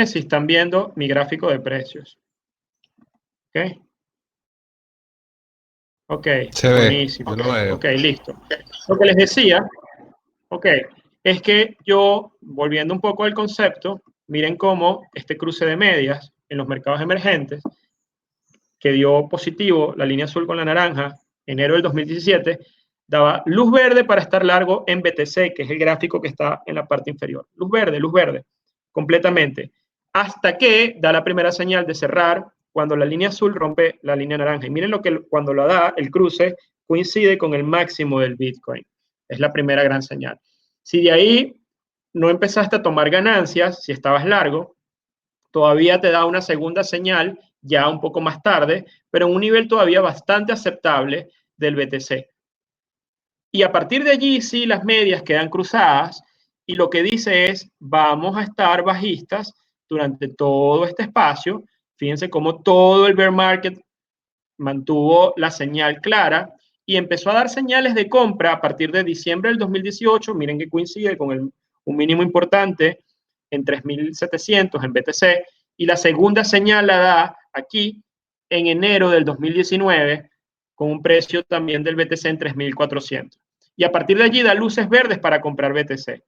si están viendo mi gráfico de precios. ¿Ok? Ok, Se buenísimo. ve, yo lo veo. Ok, listo. Lo que les decía, ok, es que yo, volviendo un poco al concepto, miren cómo este cruce de medias en los mercados emergentes, que dio positivo la línea azul con la naranja, enero del 2017, daba luz verde para estar largo en BTC, que es el gráfico que está en la parte inferior. Luz verde, completamente. Hasta que da la primera señal de cerrar cuando la línea azul rompe la línea naranja. Y miren lo que cuando lo da, el cruce coincide con el máximo del Bitcoin. Es la primera gran señal. Si de ahí no empezaste a tomar ganancias, si estabas largo, todavía te da una segunda señal ya un poco más tarde, pero en un nivel todavía bastante aceptable del BTC. Y a partir de allí, sí, las medias quedan cruzadas y lo que dice es, vamos a estar bajistas durante todo este espacio. Fíjense cómo todo el bear market mantuvo la señal clara y empezó a dar señales de compra a partir de diciembre del 2018. Miren que coincide con un mínimo importante en 3.700 en BTC, y la segunda señal la da aquí en enero del 2019 con un precio también del BTC en 3.400. Y a partir de allí da luces verdes para comprar BTC.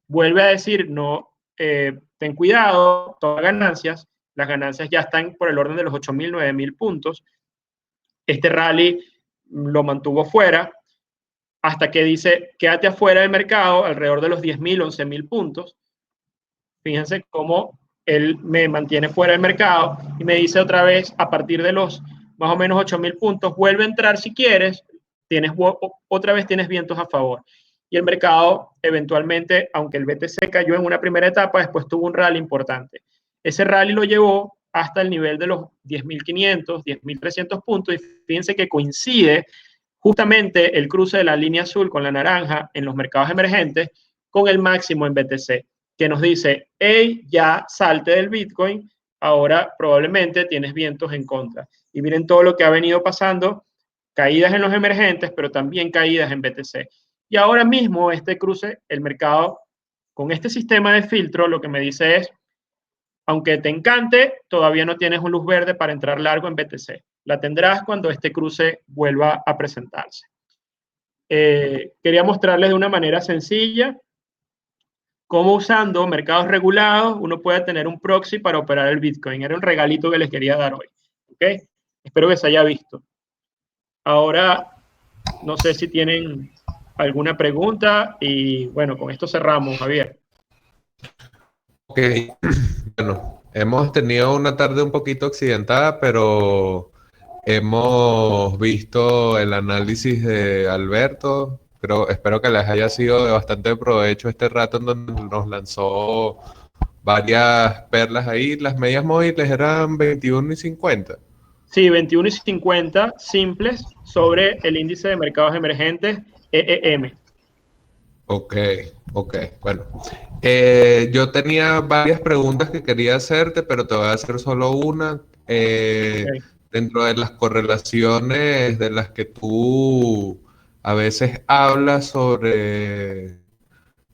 Vuelve a decir, no, ten cuidado, todas ganancias, las ganancias ya están por el orden de los 8.000, 9.000 puntos. Este rally lo mantuvo fuera hasta que dice, quédate afuera del mercado, alrededor de los 10.000, 11.000 puntos. Fíjense cómo él me mantiene fuera del mercado y me dice otra vez, a partir de los más o menos 8.000 puntos, vuelve a entrar si quieres, otra vez tienes vientos a favor. Y el mercado eventualmente, aunque el BTC cayó en una primera etapa, después tuvo un rally importante. Ese rally lo llevó hasta el nivel de los 10.500, 10.300 puntos, y fíjense que coincide justamente el cruce de la línea azul con la naranja en los mercados emergentes con el máximo en BTC, que nos dice, hey, ya salte del Bitcoin, ahora probablemente tienes vientos en contra. Y miren todo lo que ha venido pasando, caídas en los emergentes, pero también caídas en BTC. Y ahora mismo este cruce, el mercado, con este sistema de filtro, lo que me dice es, aunque te encante, todavía no tienes un luz verde para entrar largo en BTC. La tendrás cuando este cruce vuelva a presentarse. Quería mostrarles de una manera sencilla cómo usando mercados regulados uno puede tener un proxy para operar el Bitcoin. Era un regalito que les quería dar hoy. ¿Okay? Espero que se haya visto. Ahora, no sé si tienen alguna pregunta y bueno, con esto cerramos, Javier. Ok, bueno, hemos tenido una tarde un poquito accidentada, pero hemos visto el análisis de Alberto. Pero espero que les haya sido de bastante provecho este rato en donde nos lanzó varias perlas ahí. Las medias móviles eran 21.50. Sí, 21.50 simples sobre el índice de mercados emergentes EEM. Ok, ok, bueno. Yo tenía varias preguntas que quería hacerte, pero te voy a hacer solo una. Okay. Dentro de las correlaciones de las que tú a veces hablas sobre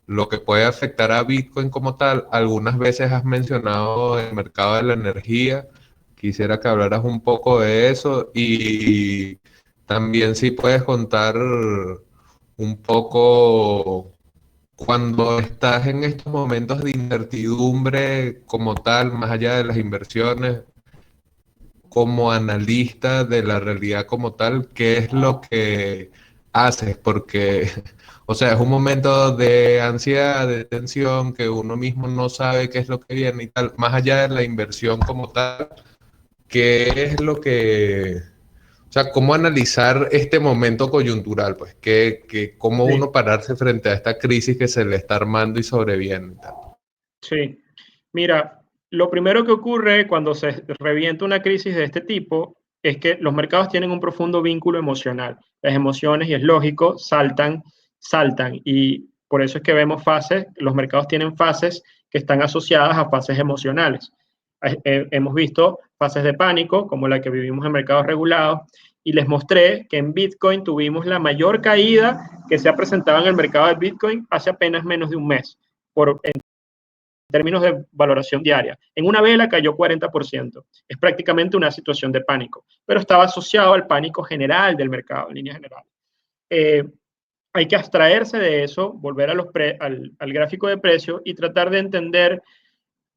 lo que puede afectar a Bitcoin como tal, algunas veces has mencionado el mercado de la energía. Quisiera que hablaras un poco de eso y también si puedes contar un poco cuando estás en estos momentos de incertidumbre como tal, más allá de las inversiones, como analista de la realidad como tal, ¿qué es lo que haces? Porque, o sea, es un momento de ansiedad, de tensión, que uno mismo no sabe qué es lo que viene y tal, más allá de la inversión como tal, ¿qué es lo que... O sea, ¿cómo analizar este momento coyuntural? Pues, ¿cómo Sí, uno pararse frente a esta crisis que se le está armando y sobreviene y tal? sí. Mira, lo primero que ocurre cuando se revienta una crisis de este tipo es que los mercados tienen un profundo vínculo emocional. Las emociones, y es lógico, saltan. Y por eso es que vemos fases, los mercados tienen fases que están asociadas a fases emocionales. Hemos visto fases de pánico, como la que vivimos en mercados regulados, y les mostré que en Bitcoin tuvimos la mayor caída que se ha presentado en el mercado de Bitcoin hace apenas menos de un mes, por términos de valoración diaria. En una vela cayó 40%. Es prácticamente una situación de pánico, pero estaba asociado al pánico general del mercado, en línea general. Hay que abstraerse de eso, volver al gráfico de precios y tratar de entender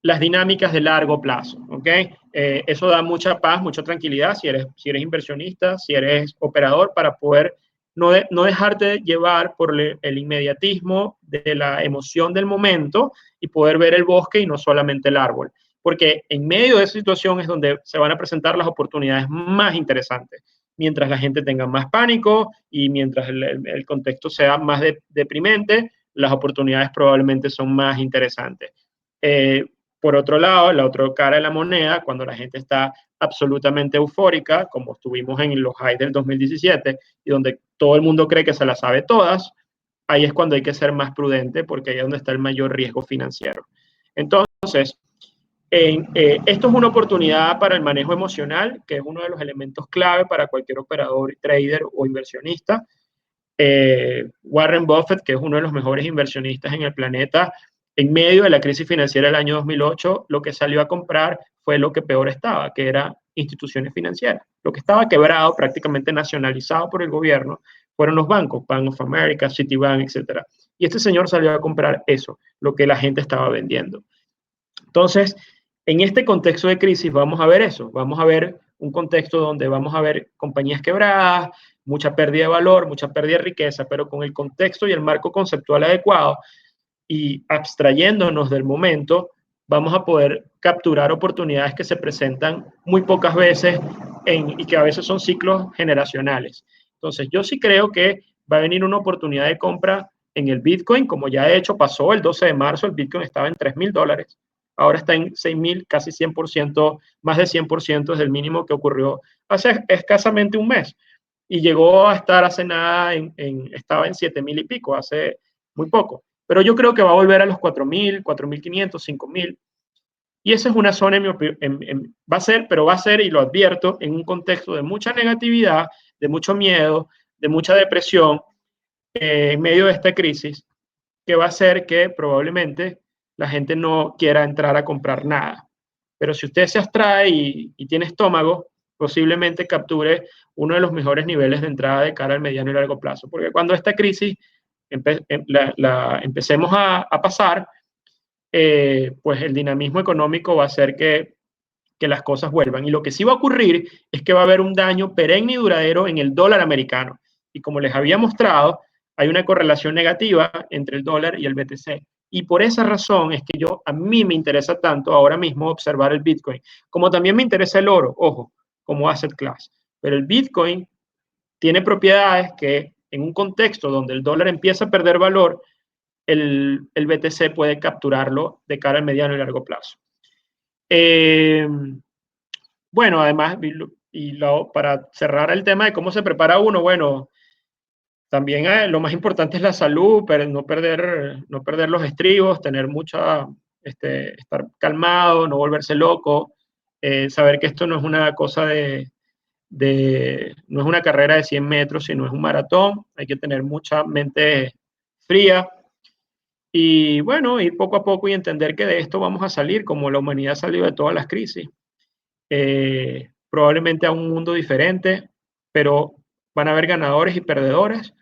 las dinámicas de largo plazo, ¿ok? Eso da mucha paz, mucha tranquilidad si eres inversionista, si eres operador, para poder no dejarte llevar por el inmediatismo de la emoción del momento y poder ver el bosque y no solamente el árbol. Porque en medio de esa situación es donde se van a presentar las oportunidades más interesantes. Mientras la gente tenga más pánico y mientras el contexto sea más deprimente, las oportunidades probablemente son más interesantes. Por otro lado, la otra cara de la moneda, cuando la gente está absolutamente eufórica, como estuvimos en los highs del 2017, y donde todo el mundo cree que se las sabe todas, ahí es cuando hay que ser más prudente, porque ahí es donde está el mayor riesgo financiero. Entonces, esto es una oportunidad para el manejo emocional, que es uno de los elementos clave para cualquier operador, trader o inversionista. Warren Buffett, que es uno de los mejores inversionistas en el planeta, en medio de la crisis financiera del año 2008, lo que salió a comprar fue lo que peor estaba, que era instituciones financieras. Lo que estaba quebrado, prácticamente nacionalizado por el gobierno, fueron los bancos, Bank of America, Citibank, etc. Y este señor salió a comprar eso, lo que la gente estaba vendiendo. Entonces, en este contexto de crisis vamos a ver eso, vamos a ver un contexto donde vamos a ver compañías quebradas, mucha pérdida de valor, mucha pérdida de riqueza, pero con el contexto y el marco conceptual adecuado y abstrayéndonos del momento, vamos a poder capturar oportunidades que se presentan muy pocas veces y que a veces son ciclos generacionales. Entonces, yo sí creo que va a venir una oportunidad de compra en el Bitcoin, como ya de hecho pasó el 12 de marzo, el Bitcoin estaba en $3,000, ahora está en 6,000, casi 100%, más de 100% desde el mínimo que ocurrió hace escasamente un mes. Y llegó a estar hace nada, estaba en 7,000 y pico, hace muy poco. Pero yo creo que va a volver a los 4,000, 4,500, 5,000. Y esa es una zona, va a ser, y lo advierto, en un contexto de mucha negatividad, de mucho miedo, de mucha depresión, en medio de esta crisis, que va a hacer que probablemente la gente no quiera entrar a comprar nada. Pero si usted se abstrae y tiene estómago, posiblemente capture uno de los mejores niveles de entrada de cara al mediano y largo plazo. Porque cuando esta crisis empecemos a pasar, pues el dinamismo económico va a hacer que las cosas vuelvan. Y lo que sí va a ocurrir es que va a haber un daño perenne y duradero en el dólar americano. Y como les había mostrado, hay una correlación negativa entre el dólar y el BTC. Y por esa razón es que a mí me interesa tanto ahora mismo observar el Bitcoin, como también me interesa el oro, ojo, como asset class. Pero el Bitcoin tiene propiedades que en un contexto donde el dólar empieza a perder valor, el BTC puede capturarlo de cara al mediano y largo plazo. Bueno, además, para cerrar el tema de cómo se prepara uno, bueno, también lo más importante es la salud, pero no perder los estribos, tener estar calmado, no volverse loco, saber que esto no es una cosa no es una carrera de 100 metros, sino es un maratón, hay que tener mucha mente fría y bueno, ir poco a poco y entender que de esto vamos a salir, como la humanidad ha salido de todas las crisis. Probablemente a un mundo diferente, pero van a haber ganadores y perdedores.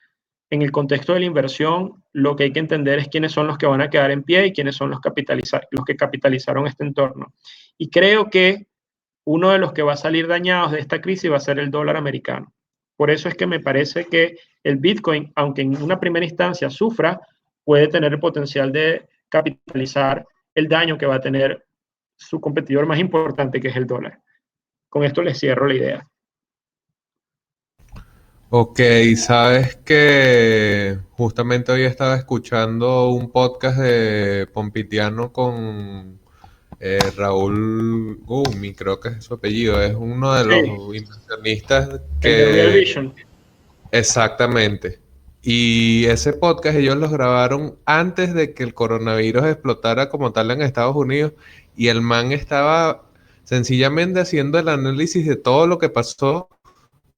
En el contexto de la inversión, lo que hay que entender es quiénes son los que van a quedar en pie y quiénes son los que capitalizaron este entorno. Y creo que uno de los que va a salir dañados de esta crisis va a ser el dólar americano. Por eso es que me parece que el Bitcoin, aunque en una primera instancia sufra, puede tener el potencial de capitalizar el daño que va a tener su competidor más importante, que es el dólar. Con esto les cierro la idea. Ok, sabes que justamente hoy estaba escuchando un podcast de Pompitiano con Raúl Gumi, creo que es su apellido, es uno de los Sí, inversionistas el de Real que... Vision. Exactamente. Y ese podcast ellos los grabaron antes de que el coronavirus explotara como tal en Estados Unidos y el man estaba sencillamente haciendo el análisis de todo lo que pasó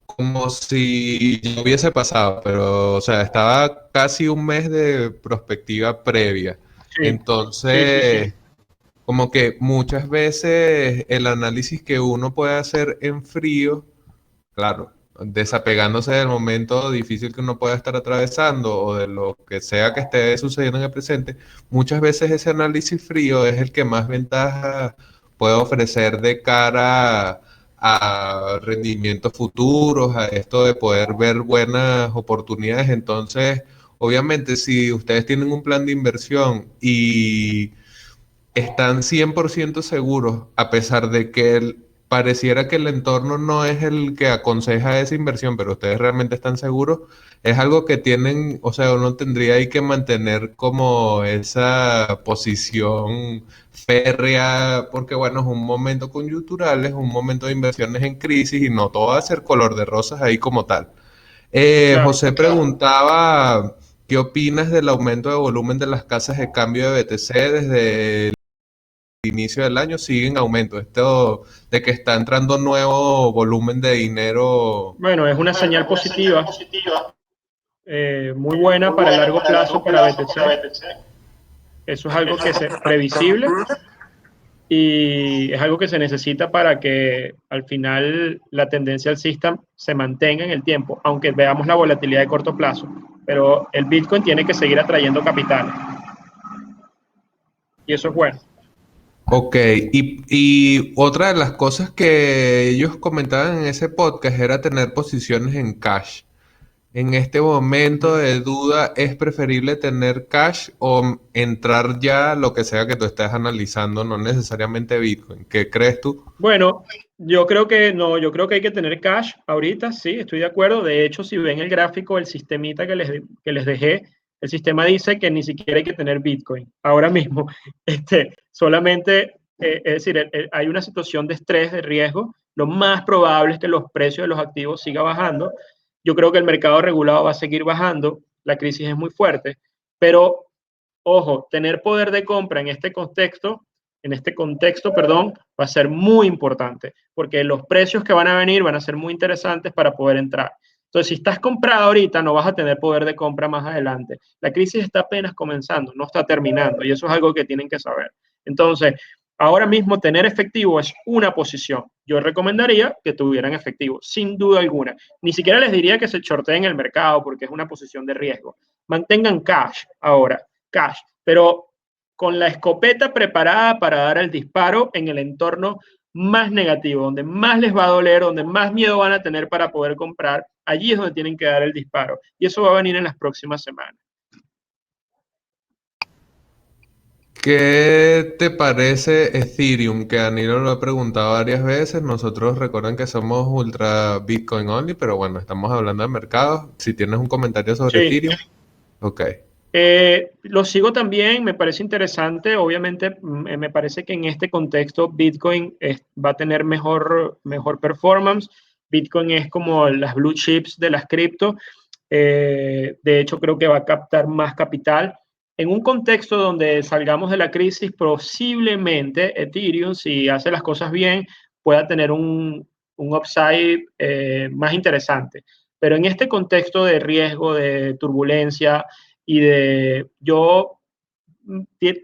como si ya hubiese pasado, pero o sea, estaba casi un mes de prospectiva previa. Sí, sí, sí, Entonces, sí. como que muchas veces el análisis que uno puede hacer en frío, claro, desapegándose del momento difícil que uno pueda estar atravesando o de lo que sea que esté sucediendo en el presente, muchas veces ese análisis frío es el que más ventaja puede ofrecer de cara a rendimientos futuros, a esto de poder ver buenas oportunidades. Entonces, obviamente, si ustedes tienen un plan de inversión y están 100% seguros, a pesar de que pareciera que el entorno no es el que aconseja esa inversión, pero ustedes realmente están seguros, es algo que tienen, o sea, uno tendría ahí que mantener como esa posición férrea, porque bueno, es un momento coyuntural, es un momento de inversiones en crisis y no todo va a ser color de rosas ahí como tal. Claro. José preguntaba, ¿qué opinas del aumento de volumen de las casas de cambio de BTC desde inicio del año? Sigue en aumento? Esto de que está entrando nuevo volumen de dinero. Bueno, es una señal positiva, muy buena para el largo plazo para BTC. Eso es algo que es previsible y es algo que se necesita para que al final la tendencia alcista se mantenga en el tiempo, aunque veamos la volatilidad de corto plazo. Pero el Bitcoin tiene que seguir atrayendo capitales y eso es bueno. Ok, y otra de las cosas que ellos comentaban en ese podcast era tener posiciones en cash. En este momento de duda, ¿es preferible tener cash o entrar ya lo que sea que tú estés analizando, no necesariamente Bitcoin? ¿Qué crees tú? Bueno, yo creo que no, yo creo que hay que tener cash ahorita, sí, estoy de acuerdo. De hecho, si ven el gráfico, el sistemita que les dejé, el sistema dice que ni siquiera hay que tener Bitcoin. Ahora mismo, solamente, es decir, hay una situación de estrés, de riesgo. Lo más probable es que los precios de los activos sigan bajando. Yo creo que el mercado regulado va a seguir bajando. La crisis es muy fuerte, pero ojo, tener poder de compra en este contexto, perdón, va a ser muy importante, porque los precios que van a venir van a ser muy interesantes para poder entrar. Entonces, si estás comprado ahorita, no vas a tener poder de compra más adelante. La crisis está apenas comenzando, no está terminando, y eso es algo que tienen que saber. Entonces, ahora mismo tener efectivo es una posición. Yo recomendaría que tuvieran efectivo, sin duda alguna. Ni siquiera les diría que se shorteen el mercado, porque es una posición de riesgo. Mantengan cash ahora, cash, pero con la escopeta preparada para dar el disparo en el entorno más negativo, donde más les va a doler, donde más miedo van a tener para poder comprar, allí es donde tienen que dar el disparo. Y eso va a venir en las próximas semanas. ¿Qué te parece Ethereum? Que Danilo lo ha preguntado varias veces. Nosotros recuerden que somos ultra Bitcoin only, pero bueno, estamos hablando de mercados. Si tienes un comentario sobre Sí, Ethereum, ok. lo sigo también, me parece interesante. Obviamente, me parece que en este contexto Bitcoin va a tener mejor performance. Bitcoin es como las blue chips de las cripto. De hecho, creo que va a captar más capital. En un contexto donde salgamos de la crisis, posiblemente Ethereum, si hace las cosas bien, pueda tener un upside más interesante. Pero en este contexto de riesgo, de turbulencia, y yo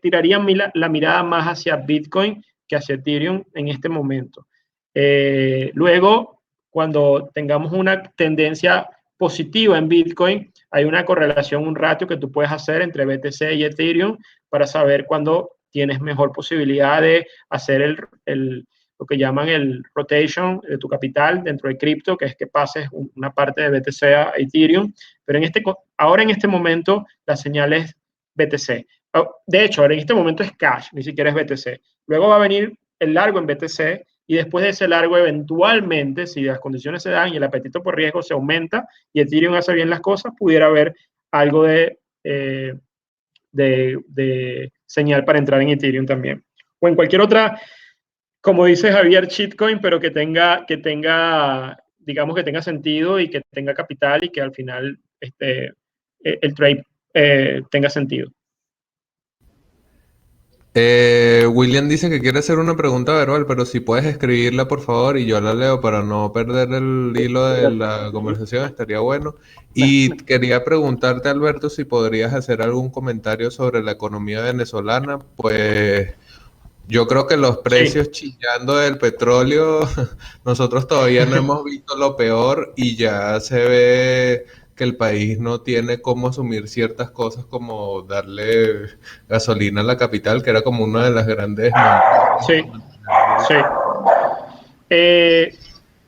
tiraría la mirada más hacia Bitcoin que hacia Ethereum en este momento. Luego, cuando tengamos una tendencia positiva en Bitcoin, hay una correlación, un ratio que tú puedes hacer entre BTC y Ethereum para saber cuándo tienes mejor posibilidad de hacer lo que llaman el rotation de tu capital dentro de cripto, que es que pases una parte de BTC a Ethereum. Pero ahora en este momento la señal es BTC. De hecho, ahora en este momento es cash, ni siquiera es BTC. Luego va a venir el largo en BTC y después de ese largo, eventualmente, si las condiciones se dan y el apetito por riesgo se aumenta y Ethereum hace bien las cosas, pudiera haber algo de señal para entrar en Ethereum también. O en cualquier otra, como dice Javier, shitcoin, pero digamos que tenga sentido y que tenga capital y que al final el trade tenga sentido. William dice que quiere hacer una pregunta verbal, pero si puedes escribirla, por favor, y yo la leo para no perder el hilo de la conversación, estaría bueno. Y quería preguntarte, Alberto, si podrías hacer algún comentario sobre la economía venezolana. Pues Yo creo que los Sí, precios chillando del petróleo, nosotros todavía no hemos visto lo peor y ya se ve que el país no tiene cómo asumir ciertas cosas como darle gasolina a la capital, que era como una de las grandes mamparas sí, para mantener sí. eso. Eh,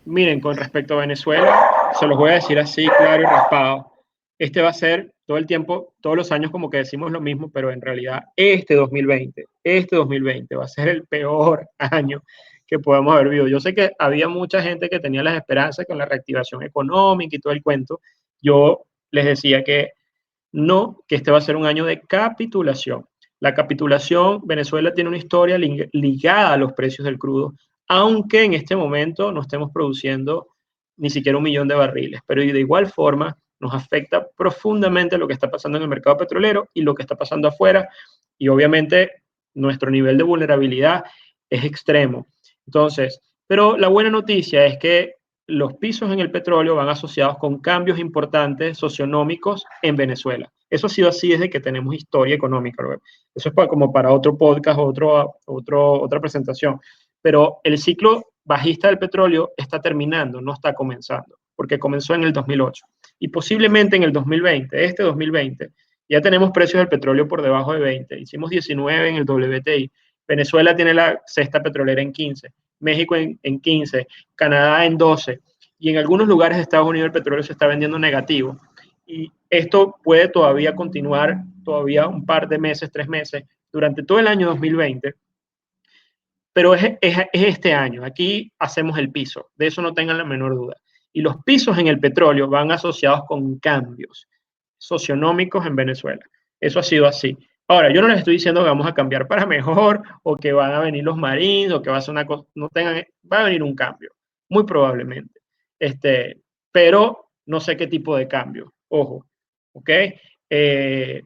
Miren, con respecto a Venezuela, se los voy a decir así, claro y raspado. Este va a ser todo el tiempo, todos los años como que decimos lo mismo, pero en realidad este 2020 va a ser el peor año que podamos haber vivido. Yo sé que había mucha gente que tenía las esperanzas con la reactivación económica y todo el cuento. Yo les decía que no, que este va a ser un año de capitulación. La capitulación, Venezuela tiene una historia ligada a los precios del crudo, aunque en este momento no estemos produciendo ni siquiera 1 millón de barriles, pero de igual forma nos afecta profundamente lo que está pasando en el mercado petrolero y lo que está pasando afuera, y obviamente nuestro nivel de vulnerabilidad es extremo. Entonces, pero la buena noticia es que los pisos en el petróleo van asociados con cambios importantes socionómicos en Venezuela. Eso ha sido así desde que tenemos historia económica, Robert. Eso es como para otro podcast, otra presentación. Pero el ciclo bajista del petróleo está terminando, no está comenzando, porque comenzó en el 2008. Y posiblemente en el 2020, este 2020, ya tenemos precios del petróleo por debajo de 20. Hicimos 19 en el WTI. Venezuela tiene la cesta petrolera en 15. México en 15, Canadá en 12, y en algunos lugares de Estados Unidos el petróleo se está vendiendo negativo. Y esto puede todavía continuar, todavía un par de meses, 3 meses, durante todo el año 2020, pero es este año. Aquí hacemos el piso, de eso no tengan la menor duda. Y los pisos en el petróleo van asociados con cambios socionómicos en Venezuela. Eso ha sido así. Ahora, yo no les estoy diciendo que vamos a cambiar para mejor o que van a venir los marines o que va a ser una cosa, no tengan, va a venir un cambio, muy probablemente. Pero no sé qué tipo de cambio, ojo, ¿ok?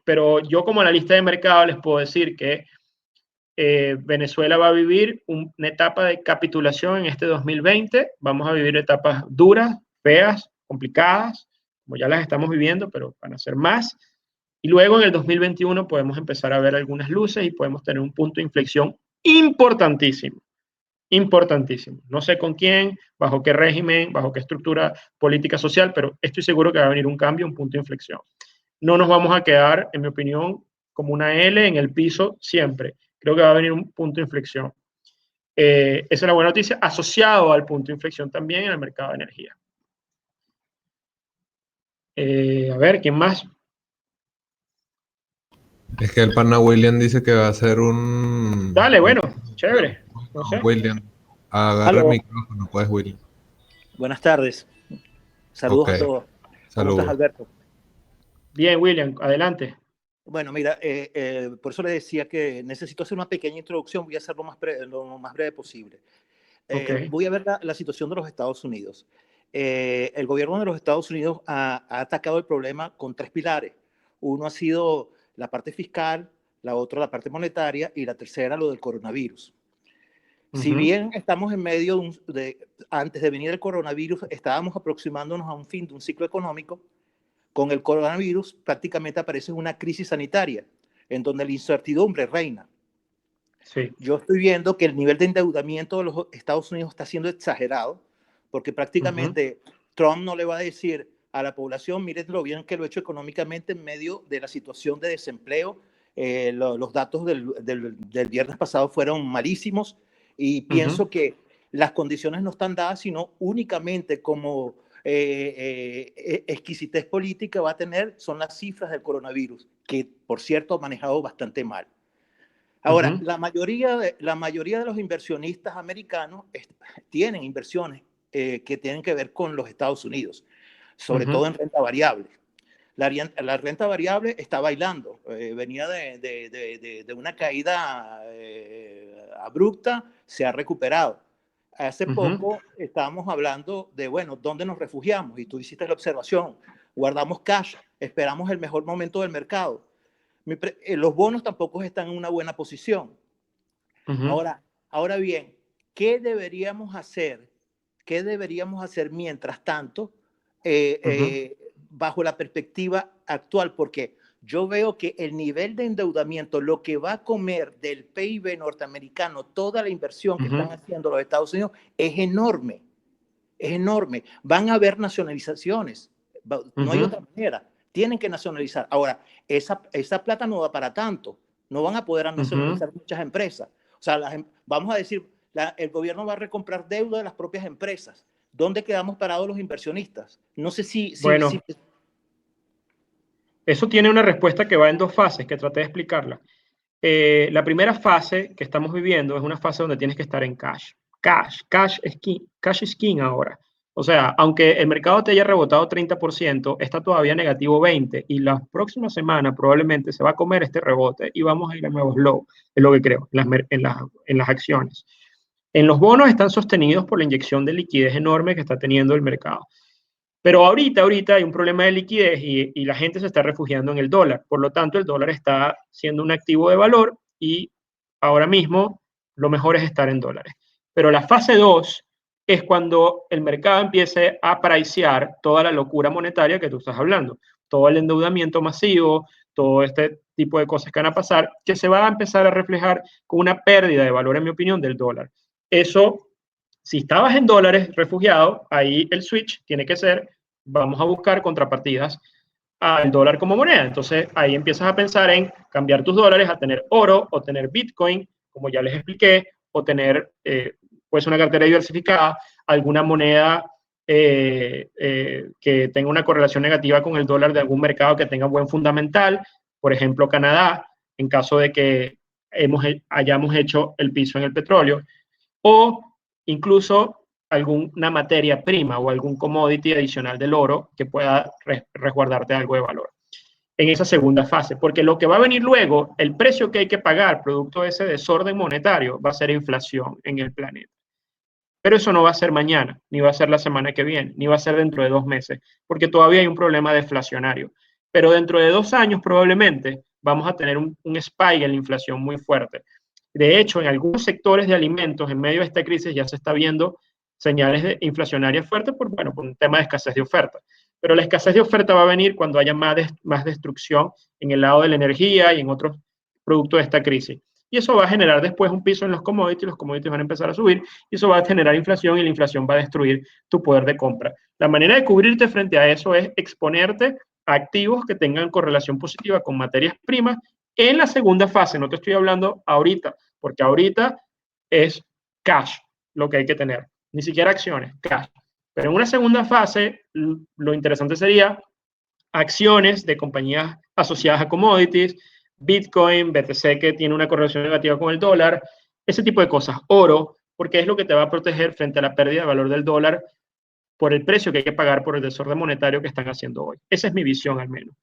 Pero yo como analista de mercado les puedo decir que Venezuela va a vivir una etapa de capitulación en este 2020. Vamos a vivir etapas duras, feas, complicadas, como ya las estamos viviendo, pero van a ser más. Y luego en el 2021 podemos empezar a ver algunas luces y podemos tener un punto de inflexión importantísimo, importantísimo. No sé con quién, bajo qué régimen, bajo qué estructura política social, pero estoy seguro que va a venir un cambio, un punto de inflexión. No nos vamos a quedar, en mi opinión, como una L en el piso siempre. Creo que va a venir un punto de inflexión. Esa es la buena noticia, asociado al punto de inflexión también en el mercado de energía. A ver, ¿quién más? Es que el pana William dice que va a ser un... Dale, bueno, chévere. No Bueno, sé. William, agarra el Aló, micrófono, pues, William. buenas tardes. Ok, Saludos a todos. ¿Cómo estás, saludos. Alberto? Bien, William, adelante. Bueno, mira, por eso le decía que necesito hacer una pequeña introducción. Voy a hacer lo más breve posible. Ok. Voy a ver la situación de los Estados Unidos. El gobierno de los Estados Unidos ha atacado el problema con 3 pilares. Uno ha sido la parte fiscal, la otra la parte monetaria y la tercera lo del coronavirus. Si bien estamos en medio antes de venir el coronavirus, estábamos aproximándonos a un fin de un ciclo económico. Con el coronavirus prácticamente aparece una crisis sanitaria en donde la incertidumbre reina. Sí. Yo estoy viendo que el nivel de endeudamiento de los Estados Unidos está siendo exagerado porque prácticamente Trump no le va a decir a la población, miren lo bien que lo he hecho económicamente en medio de la situación de desempleo. Los datos del viernes pasado fueron malísimos y pienso que las condiciones no están dadas, sino únicamente como exquisitez política va a tener son las cifras del coronavirus, que por cierto ha manejado bastante mal. Ahora, la mayoría de los inversionistas americanos tienen inversiones que tienen que ver con los Estados Unidos, sobre todo en renta variable. La renta variable está bailando, venía de una caída abrupta, se ha recuperado. Hace poco estábamos hablando de, bueno, ¿dónde nos refugiamos? Y tú hiciste la observación, guardamos cash, esperamos el mejor momento del mercado. Los bonos tampoco están en una buena posición. Ahora bien, ¿qué deberíamos hacer? ¿Qué deberíamos hacer mientras tanto bajo la perspectiva actual? Porque yo veo que el nivel de endeudamiento, lo que va a comer del PIB norteamericano, toda la inversión que están haciendo los Estados Unidos, es enorme. Es enorme. Van a haber nacionalizaciones. No hay otra manera. Tienen que nacionalizar. Ahora, esa plata no va para tanto. No van a poder nacionalizar muchas empresas. O sea, vamos a decir, el gobierno va a recomprar deuda de las propias empresas. ¿Dónde quedamos parados los inversionistas? No sé si Bueno, eso tiene una respuesta que va en dos fases, que traté de explicarla. La primera fase que estamos viviendo es una fase donde tienes que estar en cash. Cash is king ahora. O sea, aunque el mercado te haya rebotado 30%, está todavía negativo 20% y la próxima semana probablemente se va a comer este rebote y vamos a ir a nuevos low, es lo que creo, en las acciones. En los bonos están sostenidos por la inyección de liquidez enorme que está teniendo el mercado. Pero ahorita hay un problema de liquidez y la gente se está refugiando en el dólar. Por lo tanto, el dólar está siendo un activo de valor y ahora mismo lo mejor es estar en dólares. Pero la fase 2 es cuando el mercado empiece a pricear toda la locura monetaria que tú estás hablando, todo el endeudamiento masivo, todo este tipo de cosas que van a pasar, que se va a empezar a reflejar con una pérdida de valor, en mi opinión, del dólar. Eso, si estabas en dólares refugiado, ahí el switch tiene que ser, vamos a buscar contrapartidas al dólar como moneda. Entonces ahí empiezas a pensar en cambiar tus dólares a tener oro o tener Bitcoin, como ya les expliqué, o tener pues una cartera diversificada, alguna moneda que tenga una correlación negativa con el dólar de algún mercado que tenga buen fundamental, por ejemplo Canadá, en caso de que hayamos hecho el piso en el petróleo, o incluso alguna materia prima o algún commodity adicional del oro que pueda resguardarte algo de valor en esa segunda fase, porque lo que va a venir luego, el precio que hay que pagar producto de ese desorden monetario va a ser inflación en el planeta. Pero eso no va a ser mañana, ni va a ser la semana que viene, ni va a ser dentro de 2 meses, porque todavía hay un problema deflacionario. Pero dentro de 2 años probablemente vamos a tener un spike en la inflación muy fuerte. De hecho, en algunos sectores de alimentos, en medio de esta crisis, ya se está viendo señales inflacionarias fuertes por un tema de escasez de oferta. Pero la escasez de oferta va a venir cuando haya más destrucción en el lado de la energía y en otros productos de esta crisis. Y eso va a generar después un piso en los commodities van a empezar a subir, y eso va a generar inflación, y la inflación va a destruir tu poder de compra. La manera de cubrirte frente a eso es exponerte a activos que tengan correlación positiva con materias primas en la segunda fase. No te estoy hablando ahorita, porque ahorita es cash lo que hay que tener, ni siquiera acciones, cash. Pero en una segunda fase, lo interesante sería acciones de compañías asociadas a commodities, Bitcoin, BTC que tiene una correlación negativa con el dólar, ese tipo de cosas, oro, porque es lo que te va a proteger frente a la pérdida de valor del dólar por el precio que hay que pagar por el desorden monetario que están haciendo hoy. Esa es mi visión al menos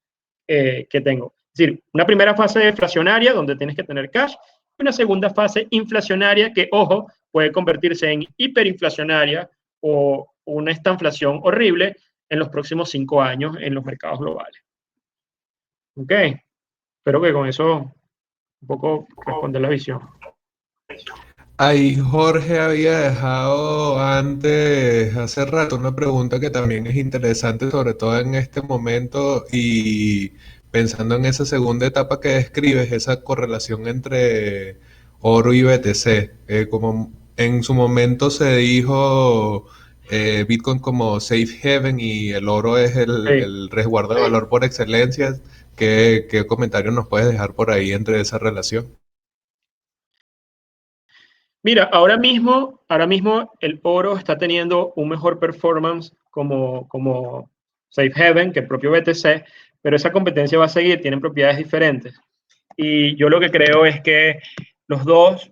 que tengo. Es decir, una primera fase deflacionaria donde tienes que tener cash, y una segunda fase inflacionaria que, ojo, puede convertirse en hiperinflacionaria o una estanflación horrible en los próximos 5 años en los mercados globales. Ok, espero que con eso un poco responder la visión. Ahí Jorge había dejado antes, hace rato, una pregunta que también es interesante, sobre todo en este momento y pensando en esa segunda etapa que describes, esa correlación entre oro y BTC. Como en su momento se dijo Bitcoin como safe haven y el oro es el resguardo de valor por excelencia. ¿Qué comentario nos puedes dejar por ahí entre esa relación? Mira, ahora mismo el oro está teniendo un mejor performance como safe haven que el propio BTC, pero esa competencia va a seguir, tienen propiedades diferentes. Y yo lo que creo es que los dos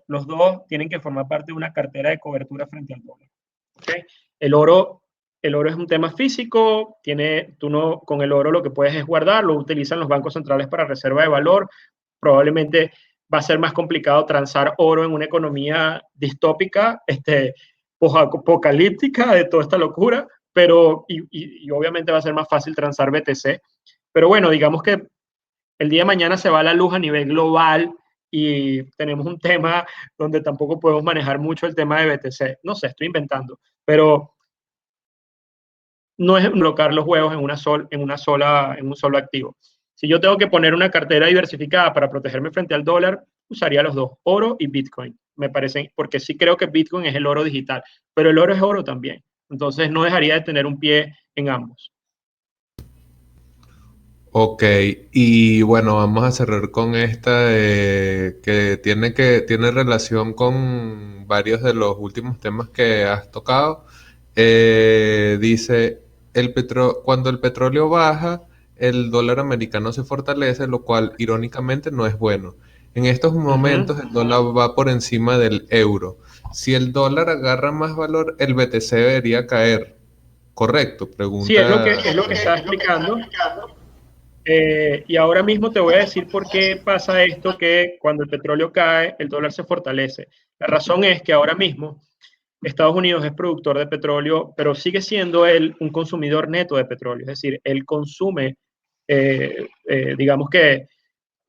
tienen que formar parte de una cartera de cobertura frente al dólar. ¿Okay? El oro es un tema físico, con el oro lo que puedes es guardar, lo utilizan los bancos centrales para reserva de valor, probablemente va a ser más complicado transar oro en una economía distópica, apocalíptica de toda esta locura, pero y obviamente va a ser más fácil transar BTC. Pero bueno, digamos que el día de mañana se va la luz a nivel global y tenemos un tema donde tampoco podemos manejar mucho el tema de BTC. No sé, estoy inventando, pero no es bloquear los huevos en un solo activo. Si yo tengo que poner una cartera diversificada para protegerme frente al dólar, usaría los dos, oro y Bitcoin, me parecen, porque sí creo que Bitcoin es el oro digital, pero el oro es oro también. Entonces no dejaría de tener un pie en ambos. Ok, y bueno, vamos a cerrar con esta que tiene relación con varios de los últimos temas que has tocado. Dice, cuando el petróleo baja, el dólar americano se fortalece, lo cual irónicamente no es bueno. En estos momentos el dólar va por encima del euro. Si el dólar agarra más valor, el BTC debería caer. Correcto, Sí, pregunta. es lo que estaba explicando. Y ahora mismo te voy a decir por qué pasa esto, que cuando el petróleo cae, el dólar se fortalece. La razón es que ahora mismo Estados Unidos es productor de petróleo, pero sigue siendo él un consumidor neto de petróleo. Es decir, él consume, digamos que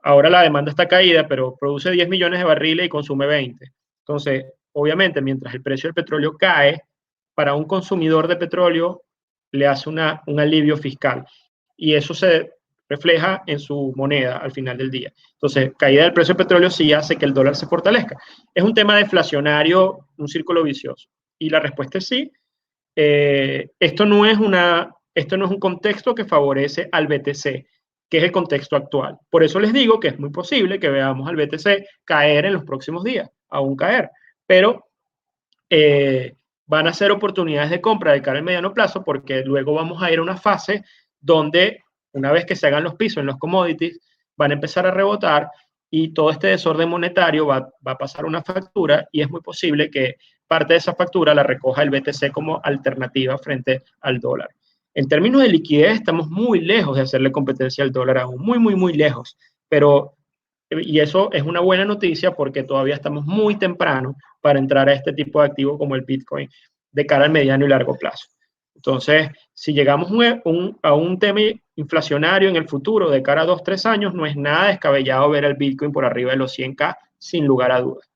ahora la demanda está caída, pero produce 10 millones de barriles y consume 20. Entonces, obviamente, mientras el precio del petróleo cae, para un consumidor de petróleo le hace un alivio fiscal. Y eso se refleja en su moneda al final del día. Entonces, caída del precio del petróleo sí hace que el dólar se fortalezca. Es un tema deflacionario, un círculo vicioso. Y la respuesta es sí. Esto no es un contexto que favorece al BTC, que es el contexto actual. Por eso les digo que es muy posible que veamos al BTC caer en los próximos días, aún caer. Pero van a ser oportunidades de compra de cara al mediano plazo, porque luego vamos a ir a una fase donde, una vez que se hagan los pisos en los commodities, van a empezar a rebotar y todo este desorden monetario va a pasar una factura, y es muy posible que parte de esa factura la recoja el BTC como alternativa frente al dólar. En términos de liquidez, estamos muy lejos de hacerle competencia al dólar aún, muy, muy, muy lejos. Y eso es una buena noticia porque todavía estamos muy temprano para entrar a este tipo de activo como el Bitcoin de cara al mediano y largo plazo. Entonces, si llegamos a un tema inflacionario en el futuro de cara a 2, 3 años, no es nada descabellado ver el Bitcoin por arriba de los 100K, sin lugar a dudas.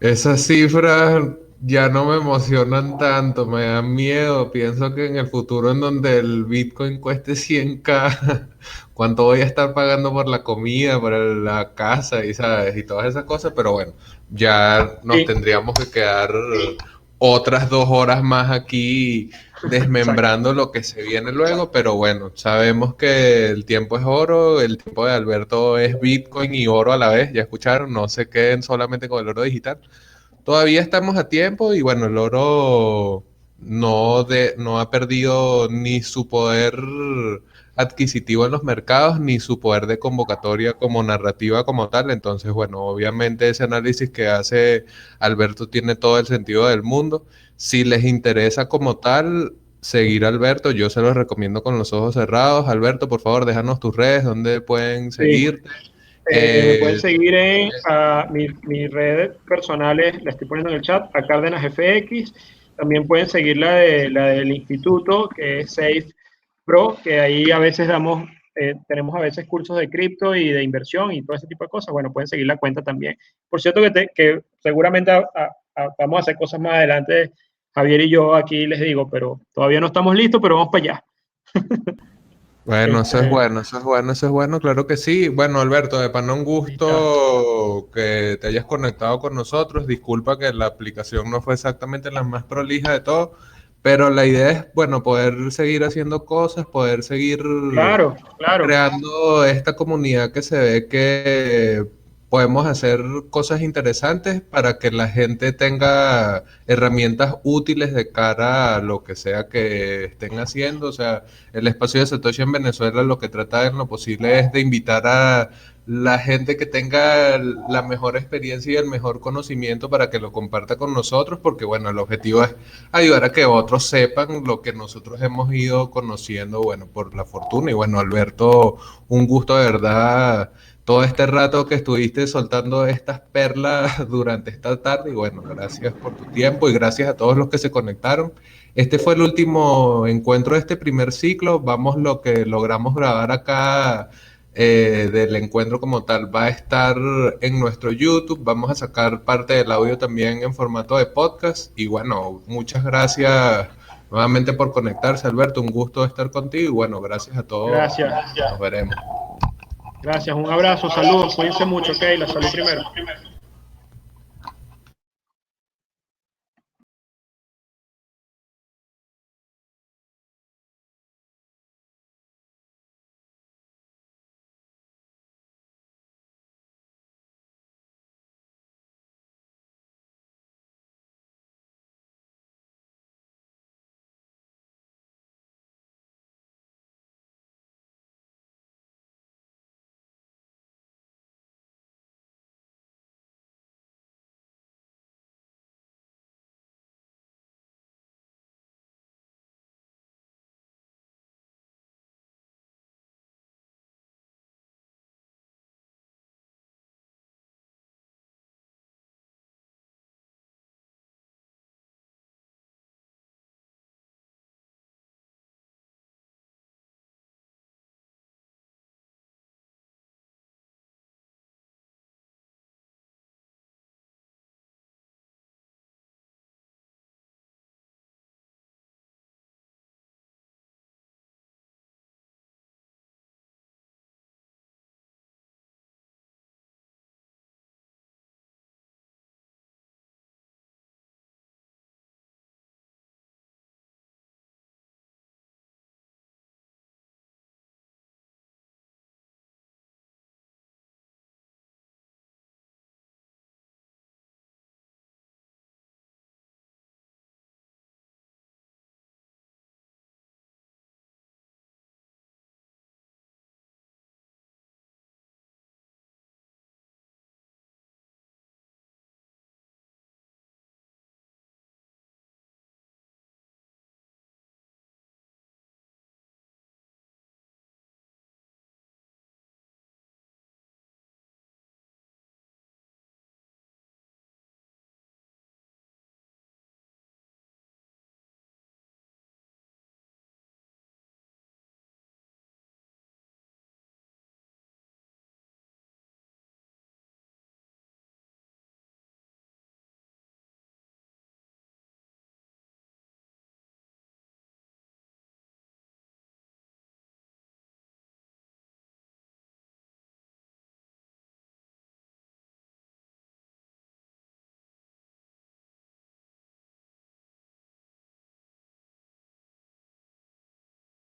Esas cifras ya no me emocionan tanto, me dan miedo. Pienso que en el futuro en donde el Bitcoin cueste 100K, ¿cuánto voy a estar pagando por la comida, por la casa y, ¿sabes? Y todas esas cosas? Pero bueno, ya nos Sí, tendríamos que quedar otras 2 horas más aquí exacto. desmembrando lo que se viene luego, pero bueno, sabemos que el tiempo es oro, el tiempo de Alberto es Bitcoin y oro a la vez, ya escucharon, no se queden solamente con el oro digital. Todavía estamos a tiempo y bueno, el oro no ha perdido ni su poder adquisitivo en los mercados, ni su poder de convocatoria como narrativa como tal. Entonces, bueno, obviamente ese análisis que hace Alberto tiene todo el sentido del mundo. Si les interesa como tal seguir a Alberto, yo se los recomiendo con los ojos cerrados. Alberto, por favor, déjanos tus redes, donde pueden Sí. seguirte. Me pueden Eh, seguir en mis redes personales, la estoy poniendo en el chat, a Cárdenas FX. También pueden seguir la del instituto, que es Safe Pro, que ahí a veces tenemos a veces cursos de cripto y de inversión y todo ese tipo de cosas. Bueno, pueden seguir la cuenta también. Por cierto, que seguramente vamos a hacer cosas más adelante, Javier y yo aquí les digo, pero todavía no estamos listos, pero vamos para allá. Bueno, eso es Este, bueno, eso es bueno, eso es bueno, claro que sí. Bueno, Alberto, de pana un ahí está. gusto que te hayas conectado con nosotros. Disculpa que la aplicación no fue exactamente la más prolija de todo, pero la idea es, bueno, poder seguir haciendo cosas, poder seguir Claro, claro. creando esta comunidad que se ve que podemos hacer cosas interesantes para que la gente tenga herramientas útiles de cara a lo que sea que estén haciendo. O sea, el espacio de Satoshi en Venezuela lo que trata en lo posible es de invitar a la gente que tenga la mejor experiencia y el mejor conocimiento para que lo comparta con nosotros, porque bueno, el objetivo es ayudar a que otros sepan lo que nosotros hemos ido conociendo, bueno, por la fortuna. Y bueno, Alberto, un gusto de verdad todo este rato que estuviste soltando estas perlas durante esta tarde. Y bueno, gracias por tu tiempo y gracias a todos los que se conectaron. Este fue el último encuentro de este primer ciclo. Vamos, lo que logramos grabar acá del encuentro como tal va a estar en nuestro YouTube. Vamos a sacar parte del audio también en formato de podcast. Y bueno, muchas gracias nuevamente por conectarse, Alberto. Un gusto estar contigo y bueno, gracias a todos. Gracias. Nos veremos. Gracias, un abrazo, saludos, cuídense mucho, ok, la salud primero.